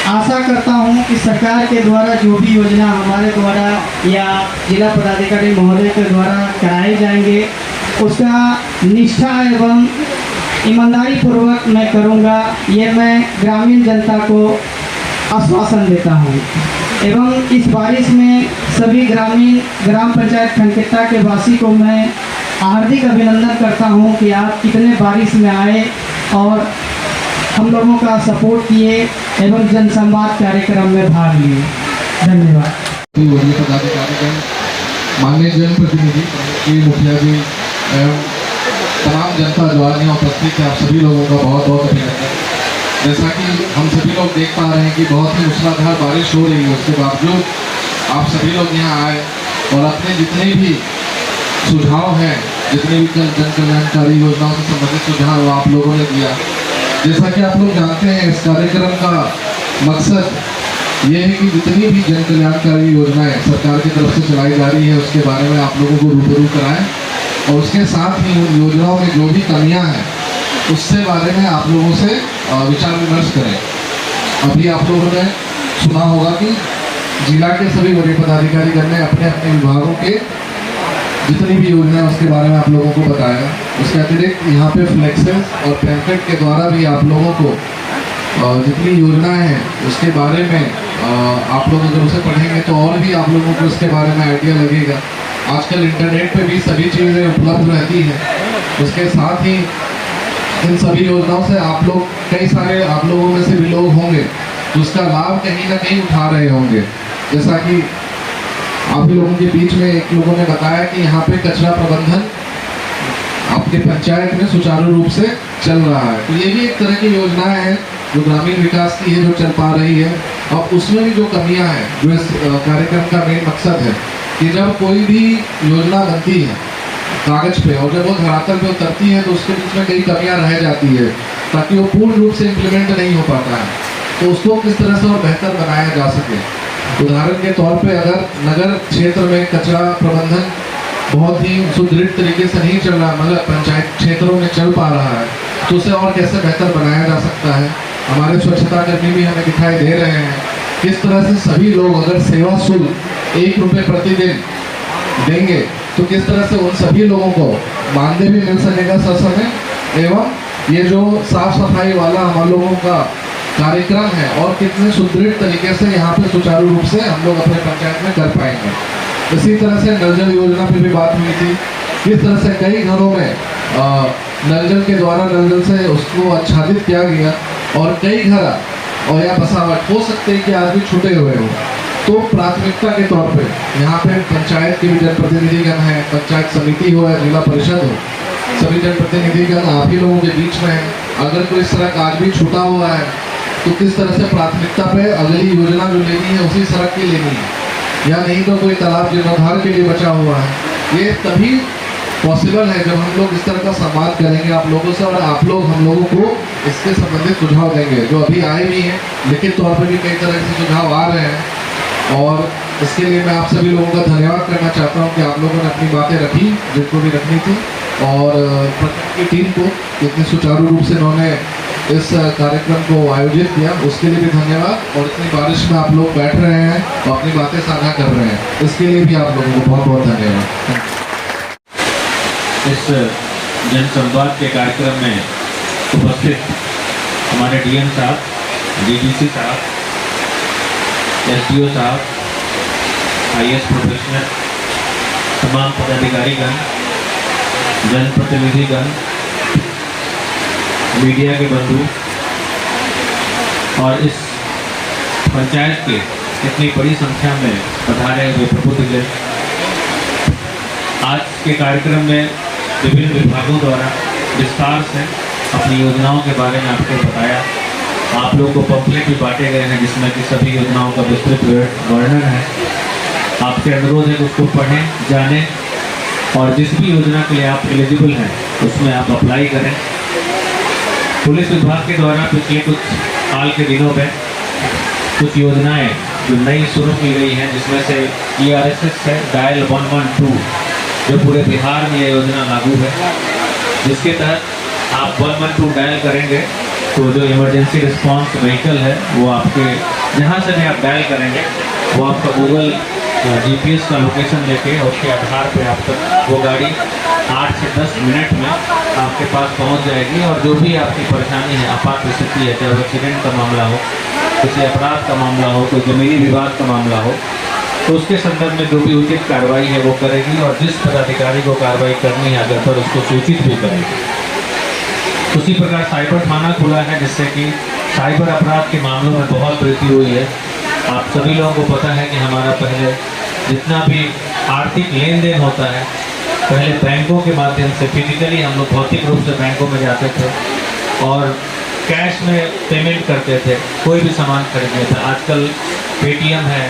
C: आशा करता हूँ कि सरकार के द्वारा जो भी योजना हमारे द्वारा या जिला पदाधिकारी महोदय के द्वारा कराए जाएंगे उसका निष्ठा एवं ईमानदारी पूर्वक मैं करूँगा, ये मैं ग्रामीण जनता को आश्वासन देता हूँ। एवं इस बारिश में सभी ग्राम पंचायत खनकिता के वासी को मैं हार्दिक अभिनंदन करता हूँ कि आप कितने बारिश में आए और हम लोगों का सपोर्ट किए एवं जनसंवाद कार्यक्रम में भाग लिए। धन्यवाद।
K: पदाधिकारीगण, माननीय जनप्रतिनिधि, मुखिया जी एवं तमाम जनता जो आज यहाँ उपस्थित है, आप सभी लोगों का बहुत बहुत अभिनंदन। जैसा कि हम सभी लोग देख पा रहे हैं कि बहुत ही मूसलाधार बारिश हो रही है, उसके बावजूद आप सभी लोग यहाँ आए और अपने जितने भी सुझाव हैं, जितने भी जन कल्याणकारी योजनाओं से संबंधित सुझाव आप लोगों ने दिया। जैसा कि आप लोग जानते हैं, इस कार्यक्रम का मकसद ये है कि जितनी भी जन कल्याणकारी योजनाएं सरकार की तरफ से चलाई जा रही है उसके बारे में आप लोगों को रूबरू कराएं और उसके साथ ही उन योजनाओं में जो भी कमियां हैं उससे बारे में आप लोगों से विचार विमर्श करें। अभी आप लोगों ने सुना होगा कि जिला के सभी बड़े पदाधिकारीगण ने अपने अपने विभागों के जितनी भी योजनाएं उसके बारे में आप लोगों को बताया। उसके अतिरिक्त यहाँ पे फ्लेक्सेस और पैम्फलेट के द्वारा भी आप लोगों को जितनी योजनाएं हैं उसके बारे में आप लोग अगर उसे पढ़ेंगे तो और भी आप लोगों को उसके बारे में आइडिया लगेगा। आजकल इंटरनेट पे भी सभी चीज़ें उपलब्ध रहती हैं। उसके साथ ही इन सभी योजनाओं से आप लोग कई सारे आप लोगों में से भी लोग होंगे तो उसका लाभ कहीं ना कहीं उठा रहे होंगे। जैसा कि आप ही लोगों के बीच में एक लोगों ने बताया कि यहाँ पे कचरा प्रबंधन आपके पंचायत में सुचारू रूप से चल रहा है, तो ये भी एक तरह की योजनाएं हैं जो ग्रामीण विकास की है, जो चल पा रही है। और उसमें भी जो कमियां हैं, जो इस कार्यक्रम का मेन मकसद है कि जब कोई भी योजना बनती है कागज पे और जब वो धरातल पे उतरती है तो उसके बीच में कई कमियां रह जाती है ताकि वो पूर्ण रूप से इम्प्लीमेंट नहीं हो पाता है, तो उसको किस तरह से और बेहतर बनाया जा सके। उदाहरण के तौर पे अगर नगर क्षेत्र में कचरा प्रबंधन बहुत ही सुदृढ़ तरीके से नहीं चल रहा, मतलब पंचायत क्षेत्रों में चल पा रहा है, तो उसे और कैसे बेहतर बनाया जा सकता है। हमारे स्वच्छता कर्मी भी हमें दिखाई दे रहे हैं किस तरह से सभी लोग अगर सेवा शुल्क 1 रुपये प्रतिदिन देंगे तो किस तरह से उन सभी लोगों को मानदेय भी मिल सकेगा ससमय एवं ये जो साफ सफाई वाला हम लोगों का कार्यक्रम है और कितने सुदृढ़ तरीके से यहाँ पे सुचारू रूप से हम लोग अपने पंचायत में कर पाएंगे। इसी तरह से नल जल योजना पर भी बात हुई थी, किस तरह से कई घरों में नल जल के द्वारा नल जल से उसको आच्छादित किया गया और कई घर और या बसावट हो सकते हैं कि आज भी छूटे हुए हो। तो प्राथमिकता के तौर पे यहाँ पे पंचायत के भी जनप्रतिनिधिगण हैं, पंचायत समिति हो या जिला परिषद हो, सभी जनप्रतिनिधिगण आप ही लोगों के बीच में हैं। अगर कोई सड़क आज भी छूटा हुआ है तो किस तरह से प्राथमिकता पे अगली योजना जो लेनी है उसी सड़क की लेनी है, या नहीं तो कोई तालाब जीर्णोद्धार के लिए बचा हुआ है। ये तभी पॉसिबल है जब हम लोग इस तरह का संवाद करेंगे आप लोगों से और आप लोग हम लोगों को इसके संबंधित सुझाव देंगे, जो अभी आए भी हैं, लिखित तौर पर भी कई तरह के सुझाव आ रहे हैं। और इसके लिए मैं आप सभी लोगों का धन्यवाद करना चाहता हूं कि आप लोगों ने अपनी बातें रखी जिनको भी रखनी थी, और प्रखंड की टीम को इतनी सुचारू रूप से उन्होंने इस कार्यक्रम को आयोजित किया, उसके लिए भी धन्यवाद। और इतनी बारिश में आप लोग बैठ रहे हैं और अपनी बातें साझा कर रहे हैं, इसके लिए भी आप लोगों को बहुत बहुत धन्यवाद।
L: इस जनसंवाद के कार्यक्रम में उपस्थित हमारे डीएम साहब, डीडीसी साहब, एसडीओ साहब, आईएएस प्रोफेशनल, तमाम पदाधिकारीगण, जनप्रतिनिधिगण, मीडिया के बंधु और इस पंचायत के इतनी बड़ी संख्या में पधारे हुए प्रबुद्धजन, आज के कार्यक्रम में विभिन्न विभागों द्वारा विस्तार से अपनी योजनाओं के बारे में आपको बताया। आप लोगों को पम्पलेट भी बांटे गए हैं जिसमें कि सभी योजनाओं का विस्तृत वर्णन है। आपसे अनुरोध है कि उसको पढ़ें, जानें और जिस भी योजना के लिए आप एलिजिबल हैं उसमें आप अप्लाई करें। पुलिस विभाग के द्वारा पिछले कुछ हाल के दिनों में कुछ योजनाएं जो नई शुरू की गई हैं, जिसमें से ERSS है, डायल 112, जो पूरे बिहार में ये योजना लागू है, जिसके तहत आप 112 डायल करेंगे तो जो इमरजेंसी रिस्पांस व्हीकल है वो आपके जहाँ से भी आप डायल करेंगे वो आपका गूगल GPS का लोकेशन लेके उसके आधार पे आप तक वो गाड़ी 8 से 10 मिनट में आपके पास पहुंच जाएगी। और जो भी आपकी परेशानी है, आपात स्थिति है, चाहे एक्सीडेंट का मामला हो, किसी अपराध का मामला हो, कोई जमीनी विवाद का मामला हो, तो उसके संदर्भ में जो भी उचित कार्रवाई है वो करेगी और जिस पदाधिकारी को कार्रवाई करनी है अगर पर उसको सूचित भी करेगी। उसी प्रकार साइबर थाना खुला है, जिससे कि साइबर अपराध के मामलों में बहुत वृद्धि हुई है। आप सभी लोगों को पता है कि हमारा पहले जितना भी आर्थिक लेन देन होता है, पहले बैंकों के माध्यम से फिजिकली हम लोग भौतिक रूप से बैंकों में जाते थे और कैश में पेमेंट करते थे, कोई भी सामान खरीदने थे। आजकल पेटीएम है,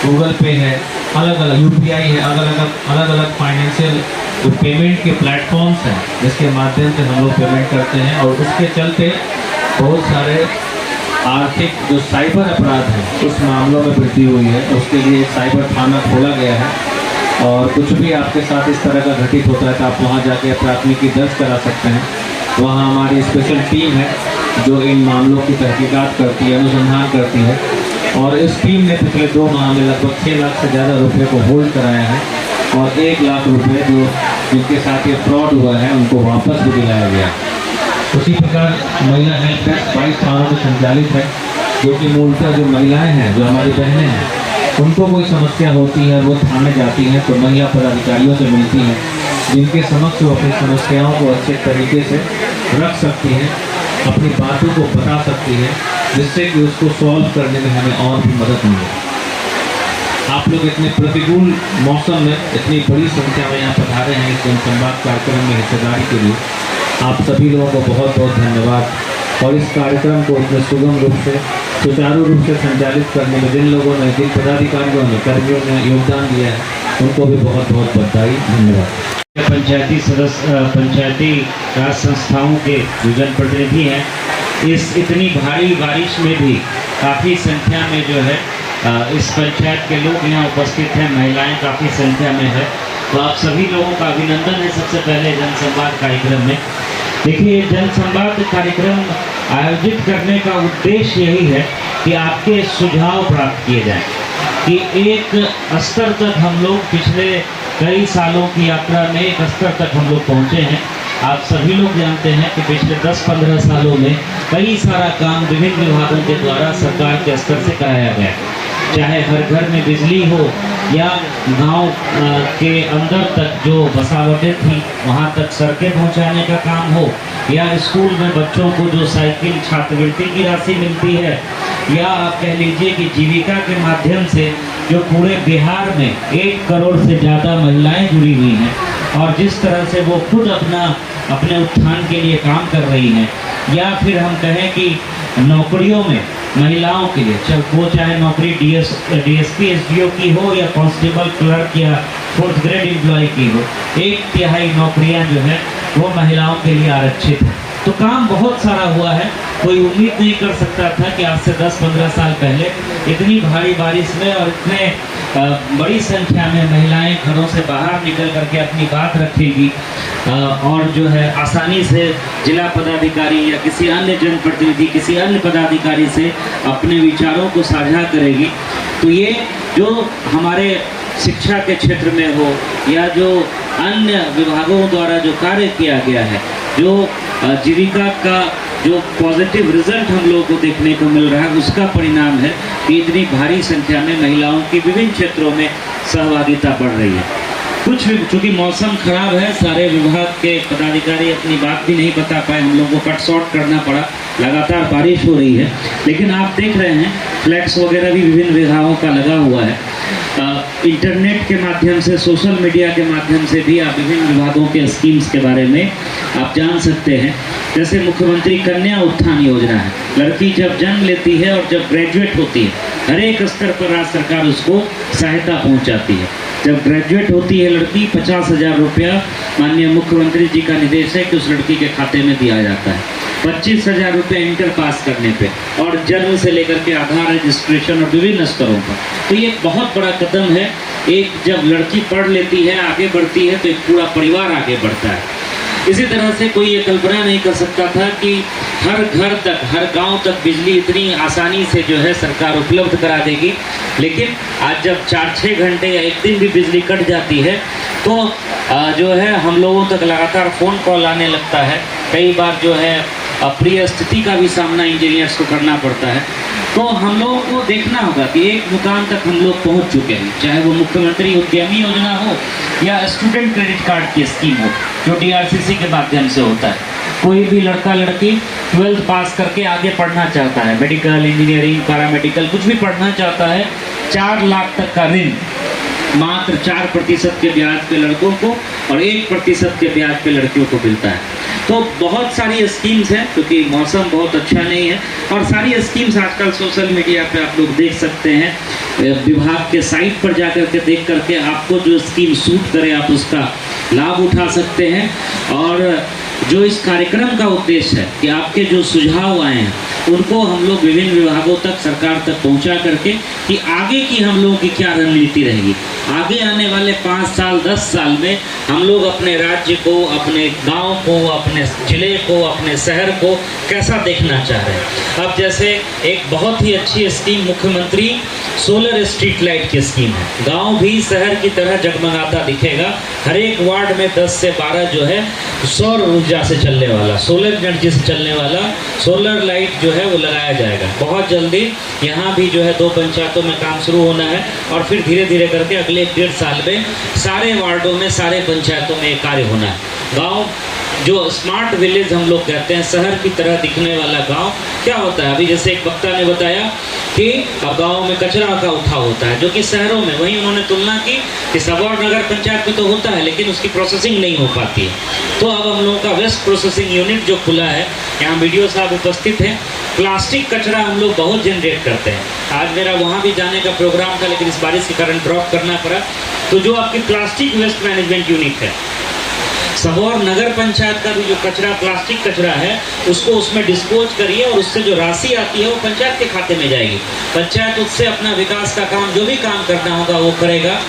L: गूगल पे है, अलग अलग UPI है, अलग अलग फाइनेंशियल जो पेमेंट के प्लेटफॉर्म्स हैं जिसके माध्यम से हम लोग पेमेंट करते हैं। और उसके चलते बहुत सारे आर्थिक जो साइबर अपराध हैं उस मामलों में वृद्धि हुई है। उसके लिए साइबर थाना खोला गया है और कुछ भी आपके साथ इस तरह का घटित होता है तो आप वहां जाके प्राथमिकी दर्ज करा सकते हैं। वहां हमारी स्पेशल टीम है जो इन मामलों की तहकीकात करती है, अनुसंधान करती है। और इस टीम ने पिछले 2 माह में लगभग 6 लाख से ज़्यादा रुपये को होल्ड कराया है और 1 लाख रुपये जो जिनके साथ ये फ्रॉड हुआ है उनको वापस भी दिलाया गया। उसी प्रकार महिला हेल्प डेस्क 22 थानों में संचालित है, जो कि मूलतः जो महिलाएं हैं, जो हमारी बहनें हैं, उनको कोई समस्या होती है वो थाने जाती हैं तो महिला पदाधिकारियों से मिलती हैं, जिनके समक्ष वो अपनी समस्याओं को अच्छे तरीके से रख सकती हैं, अपनी बातों को बता सकती है, जिससे कि उसको सॉल्व करने में हमें और भी मदद मिले। आप लोग इतने प्रतिकूल मौसम में इतनी बड़ी संख्या में यहाँ पधारे हैं इस जनसंवाद कार्यक्रम में हिस्सेदारी के लिए, आप सभी लोगों को बहुत बहुत धन्यवाद। और इस कार्यक्रम को इतने सुगम रूप से, सुचारू रूप से संचालित करने में जिन लोगों ने, जिन पदाधिकारियों ने, कर्मियों ने योगदान दिया है, उनको भी बहुत बहुत बधाई, धन्यवाद।
M: पंचायती सदस्य, पंचायती राज संस्थाओं के जो जनप्रतिनिधि हैं, इस इतनी भारी बारिश में भी काफ़ी संख्या में जो है इस पंचायत के लोग यहाँ उपस्थित हैं, महिलाएं काफ़ी संख्या में है, तो आप सभी लोगों का अभिनंदन है। सबसे पहले जनसंवाद कार्यक्रम में देखिए, जनसंवाद कार्यक्रम आयोजित करने का उद्देश्य यही है कि आपके सुझाव प्राप्त किए जाएं, कि एक स्तर तक हम लोग पिछले कई सालों की यात्रा में एक स्तर तक हम लोग पहुँचे हैं आप सभी लोग जानते हैं कि पिछले 10-15 सालों में कई सारा काम विभिन्न विभागों के द्वारा सरकार के स्तर से कराया गया, चाहे हर घर में बिजली हो या गांव के अंदर तक जो बसावटें थी वहां तक सड़कें पहुंचाने का काम हो, या स्कूल में बच्चों को जो साइकिल छात्रवृत्ति की राशि मिलती है, या आप कह लीजिए कि जीविका के माध्यम से जो पूरे बिहार में 1 करोड़ से ज़्यादा महिलाएं जुड़ी हुई हैं और जिस तरह से वो खुद अपने उत्थान के लिए काम कर रही हैं, या फिर हम कहें कि नौकरियों में महिलाओं के लिए वो चाहे नौकरी डीएसपी एसडीओ की हो या कांस्टेबल क्लर्क या 4th ग्रेड एम्प्लॉय की हो, 1/3 नौकरियां जो है वो महिलाओं के लिए आरक्षित है। तो काम बहुत सारा हुआ है। कोई उम्मीद नहीं कर सकता था कि आज से 10-15 साल पहले इतनी भारी बारिश में और इतने बड़ी संख्या में महिलाएं घरों से बाहर निकल करके अपनी बात रखेगी और जो है आसानी से जिला पदाधिकारी या किसी अन्य जनप्रतिनिधि, किसी अन्य पदाधिकारी से अपने विचारों को साझा करेगी। तो ये जो हमारे शिक्षा के क्षेत्र में हो या जो अन्य विभागों द्वारा जो कार्य किया गया है, जो जीविका का जो पॉजिटिव रिजल्ट हम लोगों को देखने को मिल रहा है, उसका परिणाम है कि इतनी भारी संख्या में महिलाओं की विभिन्न क्षेत्रों में सहभागिता बढ़ रही है। कुछ चूँकि मौसम खराब है, सारे विभाग के पदाधिकारी अपनी बात भी नहीं बता पाए, हम लोगों को कट शॉर्ट करना पड़ा, लगातार बारिश हो रही है। लेकिन आप देख रहे हैं फ्लैक्स वगैरह भी विभिन्न विभागों का लगा हुआ है। इंटरनेट के माध्यम से, सोशल मीडिया के माध्यम से भी आप विभिन्न विभागों के स्कीम्स के बारे में आप जान सकते हैं। जैसे मुख्यमंत्री कन्या उत्थान योजना है, लड़की जब जन्म लेती है और जब ग्रेजुएट होती है, हर एक स्तर पर राज्य सरकार उसको सहायता पहुंचाती है। जब ग्रेजुएट होती है लड़की, 50,000 रुपया माननीय मुख्यमंत्री जी का निर्देश है कि उस लड़की के खाते में दिया जाता है। 25,000 रुपये इंटर पास करने पे और जन्म से लेकर के आधार रजिस्ट्रेशन और विभिन्न स्तरों पर। तो ये बहुत बड़ा कदम है। एक जब लड़की पढ़ लेती है, आगे बढ़ती है, तो एक पूरा परिवार आगे बढ़ता है। इसी तरह से कोई ये कल्पना नहीं कर सकता था कि हर घर तक, हर गांव तक बिजली इतनी आसानी से जो है सरकार उपलब्ध करा देगी। लेकिन आज जब 4-6 घंटे या एक दिन भी बिजली कट जाती है तो जो है हम लोगों तक लगातार फ़ोन कॉल आने लगता है। कई बार जो है अप्रिय स्थिति का भी सामना इंजीनियर्स को करना पड़ता है। तो हम लोगों को देखना होगा कि एक मुकाम तक हम लोग पहुंच चुके हैं, चाहे वो मुख्यमंत्री उद्यमी योजना हो या स्टूडेंट क्रेडिट कार्ड की स्कीम हो जो DRCC के माध्यम से होता है। कोई भी लड़का लड़की 12th पास करके आगे पढ़ना चाहता है, मेडिकल, इंजीनियरिंग, पैरामेडिकल कुछ भी पढ़ना चाहता है, 4 लाख तक का ऋण मात्र 4% के ब्याज पे लड़कों को और 1% के ब्याज पे लड़कियों को मिलता है। तो बहुत सारी स्कीम्स हैं, क्योंकि मौसम बहुत अच्छा नहीं है और सारी स्कीम्स आजकल सोशल मीडिया पे आप लोग देख सकते हैं। विभाग के साइट पर जाकर के देख करके आपको जो स्कीम सूट करे आप उसका लाभ उठा सकते हैं। और जो इस कार्यक्रम का उद्देश्य है कि आपके जो सुझाव आए हैं उनको हम लोग विभिन्न विभागों तक, सरकार तक पहुंचा करके कि आगे की हम लोगों की क्या रणनीति रहेगी, आगे आने वाले 5 साल 10 साल में हम लोग अपने राज्य को, अपने गांव को, अपने जिले को, अपने शहर को कैसा देखना चाह रहे हैं। अब जैसे एक बहुत ही अच्छी स्कीम मुख्यमंत्री सोलर स्ट्रीट लाइट की स्कीम है। गांव भी शहर की तरह जगमगाता दिखेगा। हर एक वार्ड में 10 से 12 जो है सौर ऊर्जा से चलने वाला, सोलर एनर्जी से चलने वाला सोलर लाइट जो है वो लगाया जाएगा। बहुत जल्दी यहाँ भी जो है 2 पंचायतों में काम शुरू होना है और फिर धीरे धीरे करके अगले 1.5 साल में सारे वार्डों में, सारे पंचायतों में ये कार्य होना है। गाँव जो स्मार्ट विलेज हम लोग कहते हैं, शहर की तरह दिखने वाला गांव क्या होता है। अभी जैसे एक वक्ता ने बताया कि अब गाँव में कचरा का उठाव होता है जो कि शहरों में, वहीं उन्होंने तुलना की कि सबौर नगर पंचायत में तो होता है लेकिन उसकी प्रोसेसिंग नहीं हो पाती है। तो अब हम लोगों का वेस्ट प्रोसेसिंग यूनिट जो खुला है, यहाँ वीडियो साहब उपस्थित हैं। प्लास्टिक कचरा हम लोग बहुत जनरेट करते हैं। आज मेरा वहाँ भी जाने का प्रोग्राम था लेकिन इस बारिश के कारण ड्रॉप करना पड़ा। तो जो आपकी प्लास्टिक वेस्ट मैनेजमेंट यूनिट है, सबौर नगर पंचायत का भी जो कचरा, प्लास्टिक कचरा है, उसको उसमें डिस्पोज करिए और उससे जो राशि आती है वो पंचायत के खाते में जाएगी। पंचायत उससे अपना विकास का काम, जो भी काम करना होगा वो करेगा।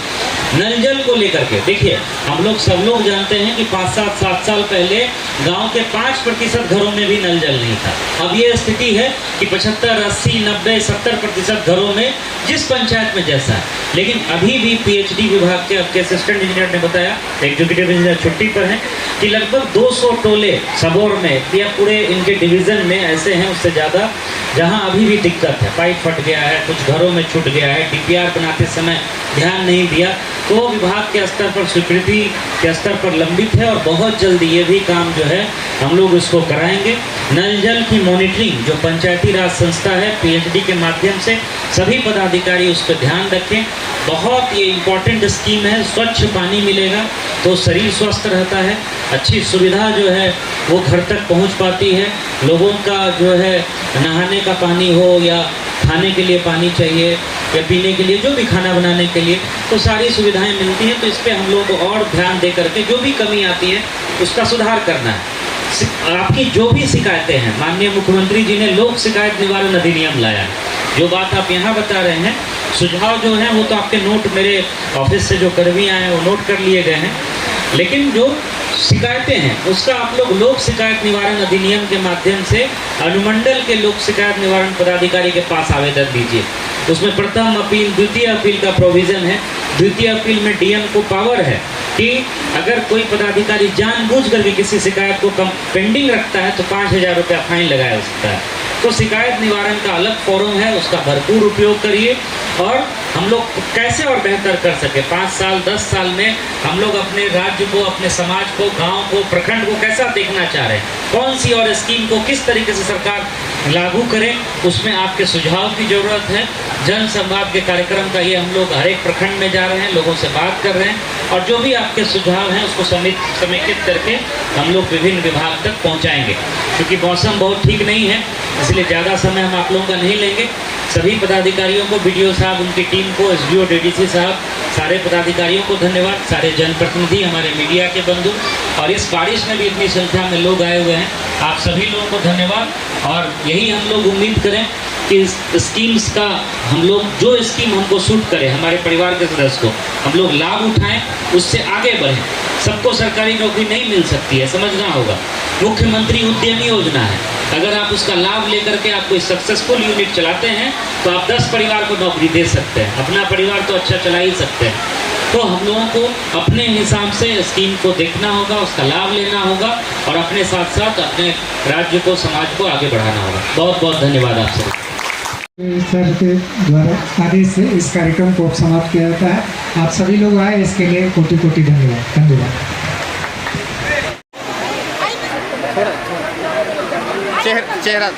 M: नल जल को लेकर के देखिए, हम लोग सब लोग जानते हैं कि 5-7 साल पहले गांव के 5% घरों में भी नल जल नहीं था। अब ये स्थिति है कि 75, 80, 90, 70% घरों में जिस पंचायत में जैसा है। लेकिन अभी भी पीएचडी विभाग के आपके असिस्टेंट इंजीनियर ने बताया, एग्जीक्यूटिव इंजीनियर छुट्टी पर हैं, कि लगभग 200 टोले सबौर में या पूरे इनके डिवीज़न में ऐसे हैं, उससे ज़्यादा, जहां अभी भी दिक्कत है। पाइप फट गया है, कुछ घरों में छूट गया है, डीपीआर बनाते समय ध्यान नहीं दिया, तो विभाग के स्तर पर, स्वीकृति के स्तर पर लंबित है और बहुत जल्दी ये भी काम जो है हम लोग इसको कराएंगे। नल जल की मॉनिटरिंग जो पंचायती राज संस्था है, पीएचडी के माध्यम से सभी पदाधिकारी उस पर ध्यान रखें। बहुत ये इम्पोर्टेंट स्कीम है, स्वच्छ पानी मिलेगा तो शरीर स्वस्थ रहता है, अच्छी सुविधा जो है वो घर तक पहुंच पाती है। लोगों का जो है नहाने का पानी हो या खाने के लिए पानी चाहिए या पीने के लिए, जो भी खाना बनाने के लिए, तो सारी सुविधाएं मिलती हैं। तो इस पर हम लोग को और ध्यान दे करके जो भी कमी आती है उसका सुधार करना है। आपकी जो भी शिकायतें हैं, माननीय मुख्यमंत्री जी ने लोक शिकायत निवारण अधिनियम लाया है। जो बात आप यहाँ बता रहे हैं, सुझाव जो हैं वो तो आपके नोट मेरे ऑफिस से जो कर्मी आए हैं वो नोट कर लिए गए हैं, लेकिन जो शिकायतें हैं उसका आप लोग लोक शिकायत निवारण अधिनियम के माध्यम से अनुमंडल के लोक शिकायत निवारण पदाधिकारी के पास आवेदन दीजिए। उसमें प्रथम अपील, द्वितीय अपील का प्रोविज़न है। द्वितीय अपील में डीएम को पावर है कि अगर कोई पदाधिकारी जानबूझ करके किसी शिकायत को पेंडिंग रखता है तो 5,000 रुपया फाइन लगाया जा सकता है। तो शिकायत निवारण का अलग फोरम है, उसका भरपूर उपयोग करिए और हम लोग कैसे और बेहतर कर सके। 5 साल 10 साल में हम लोग अपने राज्य को, अपने समाज को, गांव को, प्रखंड को कैसा देखना चाह रहे हैं, कौन सी और स्कीम को किस तरीके से सरकार लागू करे, उसमें आपके सुझाव की ज़रूरत है। जन संवाद के कार्यक्रम का ये हम लोग हर एक प्रखंड में जा रहे हैं, लोगों से बात कर रहे हैं और जो भी आपके सुझाव हैं उसको समेकित करके हम लोग विभिन्न विभाग तक पहुंचाएंगे। क्योंकि मौसम बहुत ठीक नहीं है, इसलिए ज़्यादा समय हम आप लोगों का नहीं लेंगे। सभी पदाधिकारियों को, बीडीओ साहब, उनकी टीम को, एसडीओ, डीडीसी साहब, सारे पदाधिकारियों को धन्यवाद, सारे जनप्रतिनिधि, हमारे मीडिया के बंधु, और इस बारिश में भी इतनी संख्या में लोग आए हुए हैं, आप सभी लोगों को धन्यवाद। और यही हम लोग उम्मीद करें कि इस स्कीम्स का हम लोग, जो स्कीम हमको सूट करे, हमारे परिवार के सदस्य को हम लोग लाभ उठाएं, उससे आगे बढ़ें। सबको सरकारी नौकरी नहीं मिल सकती है, समझना होगा। मुख्यमंत्री उद्यमी योजना है, अगर आप उसका लाभ लेकर के आप कोई सक्सेसफुल यूनिट चलाते हैं तो आप 10 परिवार को नौकरी दे सकते हैं, अपना परिवार तो अच्छा चला ही सकते हैं। तो हम लोगों को अपने हिसाब से स्कीम को देखना होगा, उसका लाभ लेना होगा और अपने साथ साथ अपने राज्य को, समाज को आगे बढ़ाना होगा। बहुत बहुत धन्यवाद आप सभी।
B: सर के द्वारा आदेश से इस कार्यक्रम को समाप्त किया जाता है। आप सभी लोग आए, इसके लिए कोटि कोटि धन्यवाद।
N: चेहरा